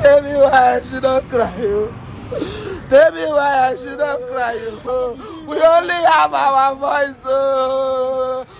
Tell me why I should not cry. Tell me why I should not cry. We only have our voice.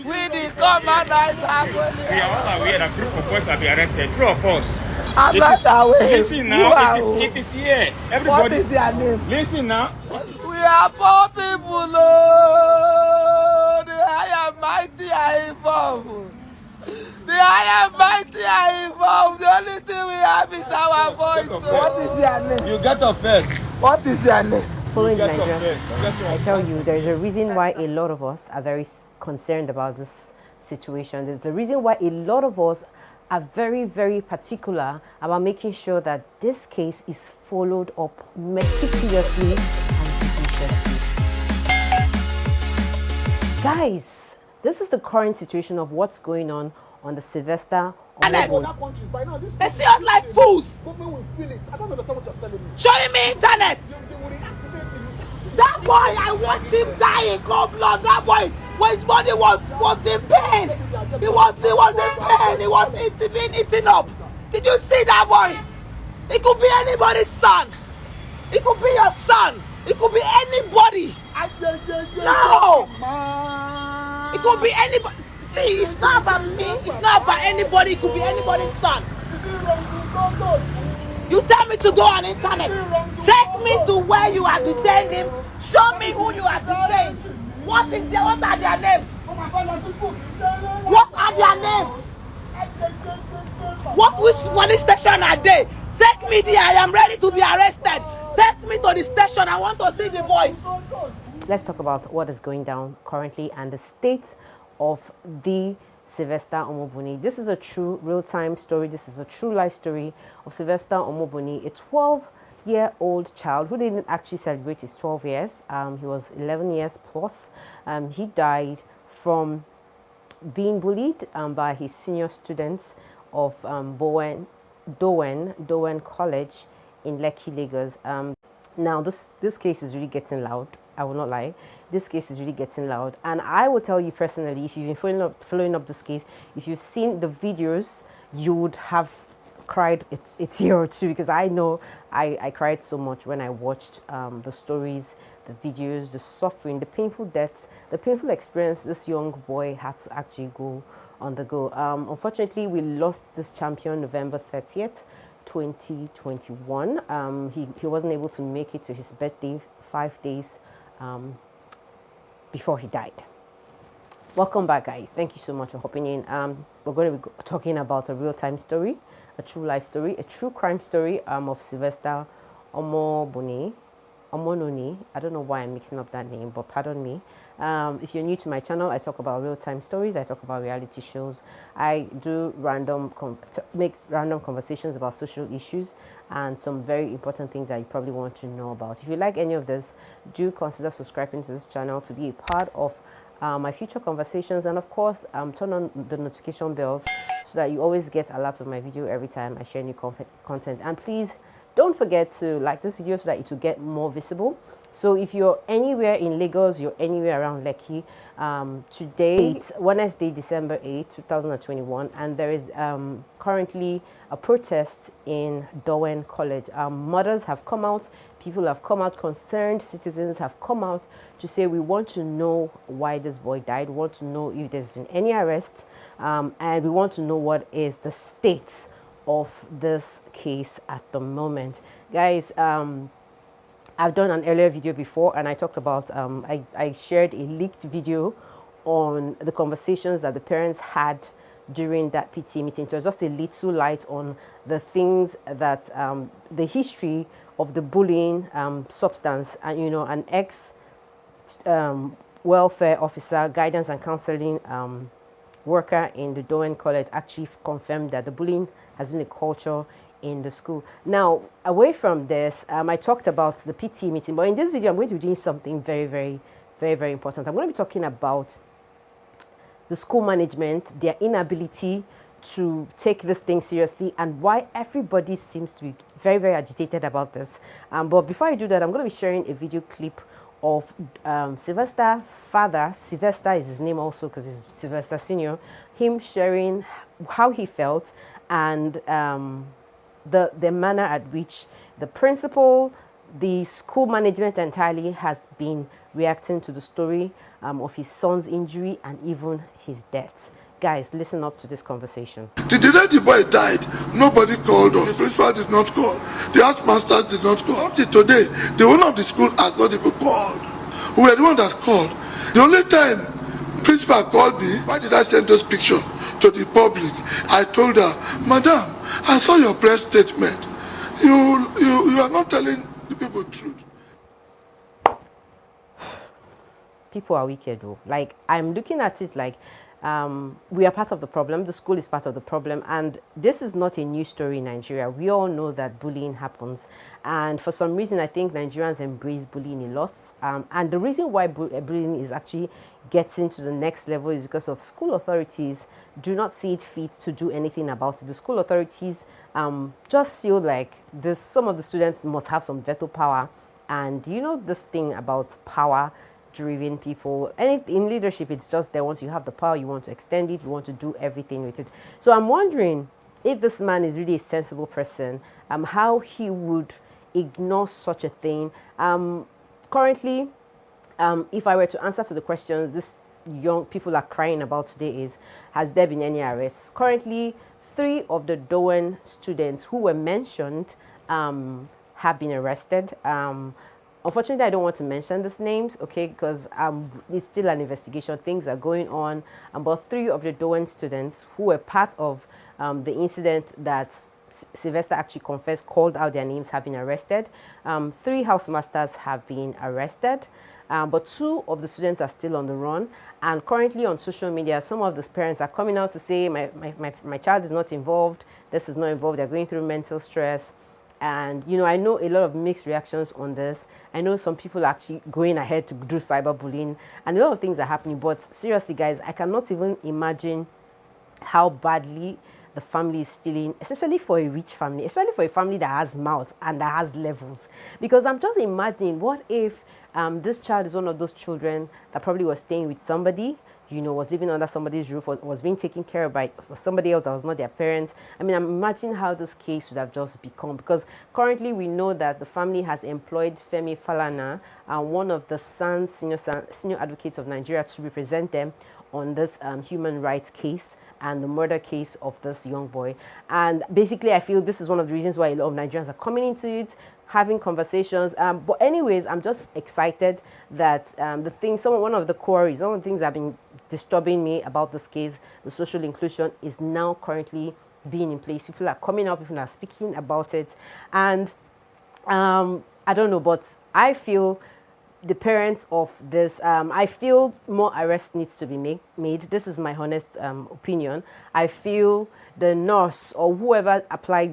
We the commanders have only. We are all aware that group of boys have been arrested. True or false? I'm not aware. Listen now, it is here. Everybody. What is their name? Listen now. We are poor people. No. The high and mighty are involved. The high and mighty are involved. The only thing we have is our voice. What is their name? You get up first. What is their name? Following the Nigerian system, I tell you, there's a reason why a lot of us are very concerned about this situation. There's a reason why a lot of us are very, very particular about making sure that this case is followed up meticulously and judiciously. Guys, this is the current situation of what's going on the Sylvester Omoboni. They see us like fools. Government will feel it. I don't understand what you're telling me. Showing me internet. They will react to it. That boy, I watched him die in cold blood. That boy, when his body was in pain. He was in pain. He was being eaten up. Did you see that boy? It could be anybody's son. It could be your son. It could be anybody. No. It could be anybody. See, it's not about me. It's not about anybody. It could be anybody's son. You tell me to go on internet. Take me to where you are detained him. Show me who you are detained. What are their names? What are their names? Which police station are they? Take me there. I am ready to be arrested. Take me to the station. I want to see the boys. Let's talk about what is going down currently and the state of the Sylvester Omoboni. This is a true real-time story. This is a true life story of Sylvester Omoboni, a 12-year-old child who didn't actually celebrate his 12 years. He was 11 years plus. He died from being bullied by his senior students of Dowen College in Lekki, Lagos. Now, this case is really getting loud. I will not lie. This case is really getting loud. And I will tell you personally, if you've been following up this case, if you've seen the videos, you would have cried a tear or two, because I know I cried so much when I watched the stories, the videos, the suffering, the painful deaths, the painful experience this young boy had to actually go on the go. Unfortunately, we lost this champion November 30th, 2021. He wasn't able to make it to his birthday 5 days before he died. Welcome back, guys. Thank you so much for hopping in. We're going to be talking about a real-time story, a true life story, a true crime story of Sylvester Omoboni. I don't know why I'm mixing up that name, but pardon me. If you're new to my channel, I talk about real-time stories. I talk about reality shows. I do make random conversations about social issues and some very important things that you probably want to know about. If you like any of this, do consider subscribing to this channel to be a part of my future conversations, and of course turn on the notification bells so that you always get a lot of my video every time I share new content. And please don't forget to like this video so that it will get more visible. So if you're anywhere in Lagos, you're anywhere around Lekki, today, Wednesday, December 8, 2021, and there is currently a protest in Dowen College. Mothers have come out, people have come out, concerned citizens have come out to say we want to know why this boy died, we want to know if there's been any arrests, and we want to know what is the state of this case at the moment. Guys, I've done an earlier video before and I talked about, I shared a leaked video on the conversations that the parents had during that PT meeting. So just a little light on the things that, the history of the bullying substance, and an welfare officer, guidance and counseling worker in the Dowen College actually confirmed that the bullying has been a culture in the school. Now, away from this, I talked about the PT meeting, but in this video, I'm going to be doing something very, very, very, very important. I'm going to be talking about the school management, their inability to take this thing seriously, and why everybody seems to be very, very agitated about this. But before I do that, I'm going to be sharing a video clip of Sylvester's father. Sylvester is his name also because he's Sylvester Senior. Him sharing how he felt and the manner at which the principal, the school management entirely has been reacting to the story of his son's injury and even his death. Guys, listen up to this conversation. The day the boy died, nobody called us. The principal did not call. The Housemasters did not call. Up till today, the owner of the school has not even called. We were the one that called. The only time principal called me, why did I send those pictures to the public? I told her, Madam, I saw your press statement. You are not telling the people the truth. People are wicked though. Like, I'm looking at it like we are part of the problem. The school is part of the problem, and this is not a new story in Nigeria. We all know that bullying happens, and for some reason I think Nigerians embrace bullying a lot, and the reason why bullying is actually getting to the next level is because of school authorities do not see it fit to do anything about it. The school authorities just feel like some of the students must have some veto power, and you know this thing about power driven people, and in leadership it's just there. Once you have the power, you want to extend it, you want to do everything with it. So I'm wondering if this man is really a sensible person, how he would ignore such a thing. Currently, if I were to answer to the questions this young people are crying about today is, has there been any arrests? Currently, 3 of the Dowen students who were mentioned have been arrested. Unfortunately, I don't want to mention these names, okay, because it's still an investigation. Things are going on. But 3 of the Dowen students who were part of the incident that Sylvester actually confessed, called out their names, have been arrested. 3 Housemasters have been arrested, but 2 of the students are still on the run. And currently on social media, some of the parents are coming out to say, my child is not involved, this is not involved, they're going through mental stress. And, you know, I know a lot of mixed reactions on this. I know some people are actually going ahead to do cyberbullying, and a lot of things are happening. But seriously, guys, I cannot even imagine how badly the family is feeling, especially for a rich family, especially for a family that has mouth and that has levels. Because I'm just imagining, what if this child is one of those children that probably was staying with somebody, you know, was living under somebody's roof, or was being taken care of by somebody else that was not their parents. I mean, I'm imagining how this case would have just become, because currently we know that the family has employed Femi Falana, one of the senior advocates of Nigeria, to represent them on this human rights case and the murder case of this young boy. And basically, I feel this is one of the reasons why a lot of Nigerians are coming into it, having conversations. But anyways, I'm just excited that one of the queries, one of the things that have been disturbing me about this case, the social inclusion, is now currently being in place. People are coming out, people are speaking about it. And I don't know, but I feel the parents of this, I feel more arrest needs to be made. This is my honest opinion. I feel the nurse or whoever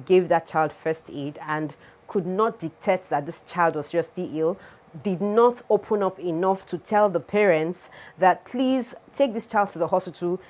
gave that child first aid and could not detect that this child was seriously ill, did not open up enough to tell the parents that, please take this child to the hospital.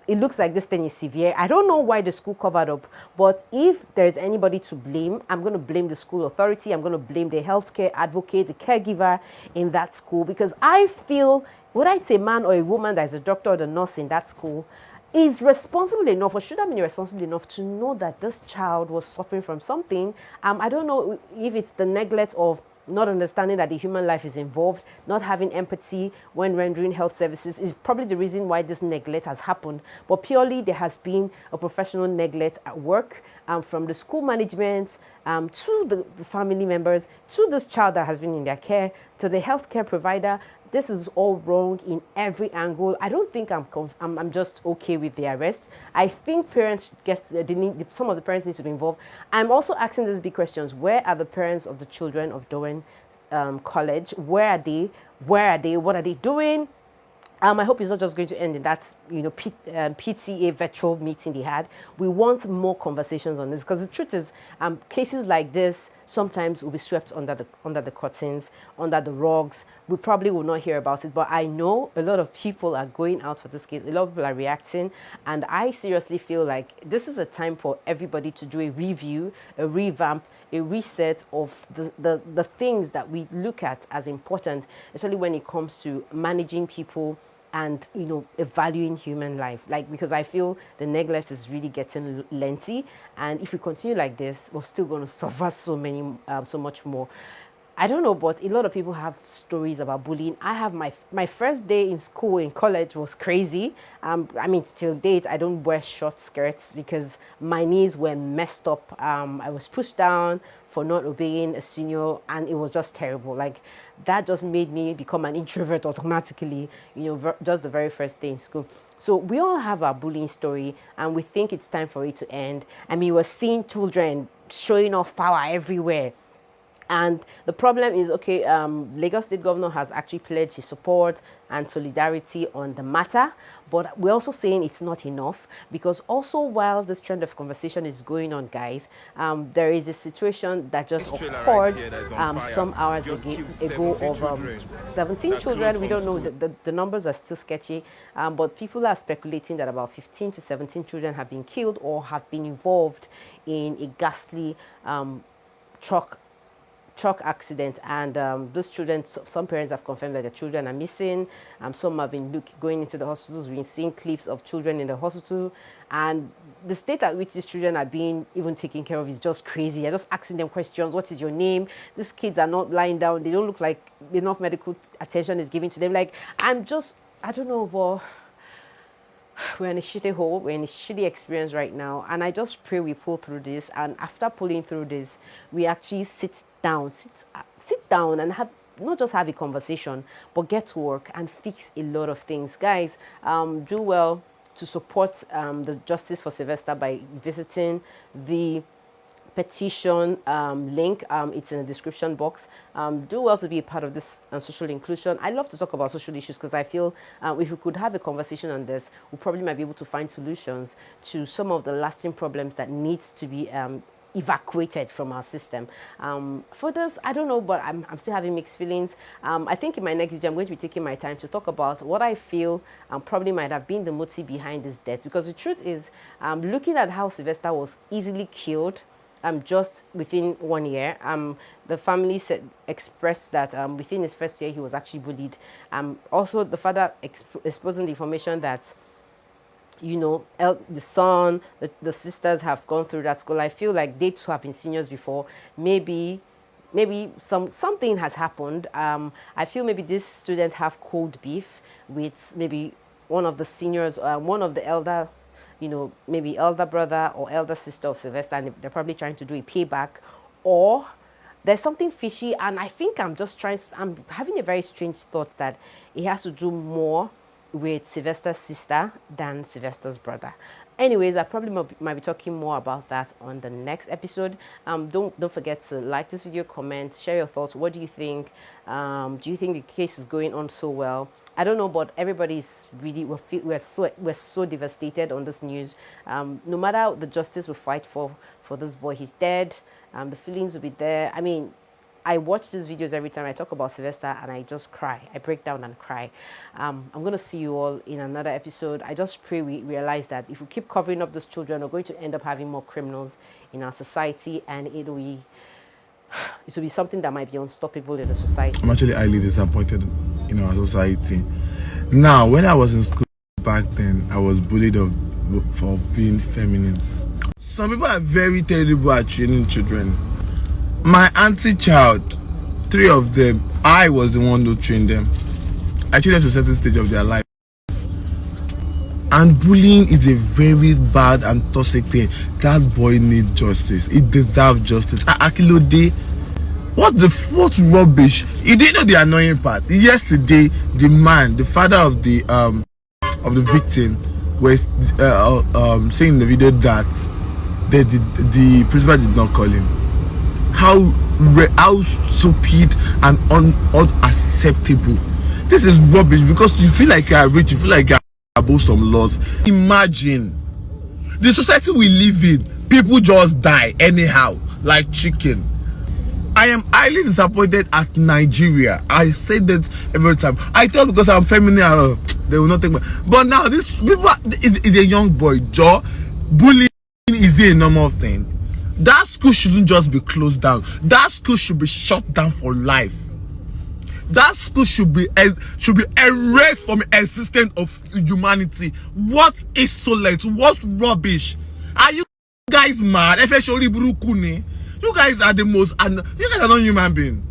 It looks like this thing is severe. I don't know why the school covered up, but if there's anybody to blame, I'm going to blame the school authority. I'm going to blame the healthcare advocate, the caregiver in that school, because I feel, whether it's a man or a woman that is a doctor or the nurse in that school, is responsible enough, or should have been responsible enough, to know that this child was suffering from something. I don't know if it's the neglect of not understanding that the human life is involved, not having empathy when rendering health services is probably the reason why this neglect has happened. But purely there has been a professional neglect at work, from the school management to the family members, to this child that has been in their care, to the healthcare provider. This is all wrong in every angle. I don't think I'm just okay with the arrest. I think parents some of the parents need to be involved. I'm also asking these big questions. Where are the parents of the children of Dowen College? Where are they? Where are they? What are they doing? I hope it's not just going to end in that, you know, PTA virtual meeting they had. We want more conversations on this, because the truth is, cases like this sometimes will be swept under the curtains, under the rugs. We probably will not hear about it, but I know a lot of people are going out for this case. A lot of people are reacting, and I seriously feel like this is a time for everybody to do a review, a revamp, a reset of the things that we look at as important, especially when it comes to managing people and valuing human life, like, because I feel the neglect is really getting lengthy, and if we continue like this, we're still going to suffer so much more. I don't know, but a lot of people have stories about bullying. I have my first day in school, in college, was crazy. I mean, till date, I don't wear short skirts because my knees were messed up. I was pushed down for not obeying a senior, and it was just terrible. Like, that just made me become an introvert automatically, just the very first day in school. So we all have our bullying story, and we think it's time for it to end. I mean, we're seeing children showing off power everywhere. And the problem is, okay, Lagos State Governor has actually pledged his support and solidarity on the matter, but we're also saying it's not enough, because also while this trend of conversation is going on, guys, there is a situation that just occurred some hours ago of 17 children. We don't know, the numbers are still sketchy, but people are speculating that about 15 to 17 children have been killed or have been involved in a ghastly truck accident. And those children, some parents have confirmed that their children are missing. Some have been going into the hospitals. We've been seeing clips of children in the hospital, and the state at which these children are being even taken care of is just crazy. You're just asking them questions. What is your name? These kids are not lying down. They don't look like enough medical attention is given to them. Like, I don't know, but we're in a shitty hole. We're in a shitty experience right now, and I just pray we pull through this. And after pulling through this, we actually sit down and not just have a conversation, but get to work and fix a lot of things. Guys, do well to support the Justice for Sylvester by visiting the petition link. It's in the description box. Do well to be a part of this social inclusion. I love to talk about social issues because I feel if we could have a conversation on this, we probably might be able to find solutions to some of the lasting problems that needs to be evacuated from our system. For this, I don't know, but I'm still having mixed feelings. I think in my next video, I'm going to be taking my time to talk about what I feel probably might have been the motive behind this death. Because the truth is, looking at how Sylvester was easily killed just within 1 year, the family expressed that within his first year, he was actually bullied. Also, the father exposing the information that the son, the sisters have gone through that school. I feel like they too have been seniors before. Maybe something has happened. I feel maybe this student have cold beef with maybe one of the seniors, one of the elder, maybe elder brother or elder sister of Sylvester, and they're probably trying to do a payback, or there's something fishy. And I think I'm having a very strange thought that it has to do more with Sylvester's sister than Sylvester's brother. Anyways, I probably might be talking more about that on the next episode. Don't forget to like this video, comment, share your thoughts. What do you think? Do you think the case is going on so well? I don't know, but everybody's really, we're so devastated on this news. No matter the justice we fight for this boy, he's dead. The feelings will be there. I mean, I watch these videos every time I talk about Sylvester, and I just cry. I break down and cry. I'm going to see you all in another episode. I just pray we realize that if we keep covering up those children, we're going to end up having more criminals in our society, and it will be something that might be unstoppable in the society. I'm actually highly disappointed in our society. Now, when I was in school back then, I was bullied for being feminine. Some people are very terrible at training children. My auntie child, 3 of them, I was the one who trained them. I trained them to a certain stage of their life. And bullying is a very bad and toxic thing. That boy needs justice. He deserves justice. Akilode, what rubbish? You didn't know the annoying part. Yesterday, the father of the victim was saying in the video that the principal did not call him. How stupid and unacceptable. This is rubbish, because you feel like you are rich, you feel like you are above some laws. Imagine the society we live in, people just die anyhow like chicken. I am highly disappointed at Nigeria. I say that every time. I tell because I'm feminine, they will not take me. But now this people is a young boy. Bullying is a normal thing. That school shouldn't just be closed down. That school should be shut down for life. That school should be erased from existence of humanity. What insolent? What rubbish? Are you guys mad? You guys are the most, and you guys are not human beings.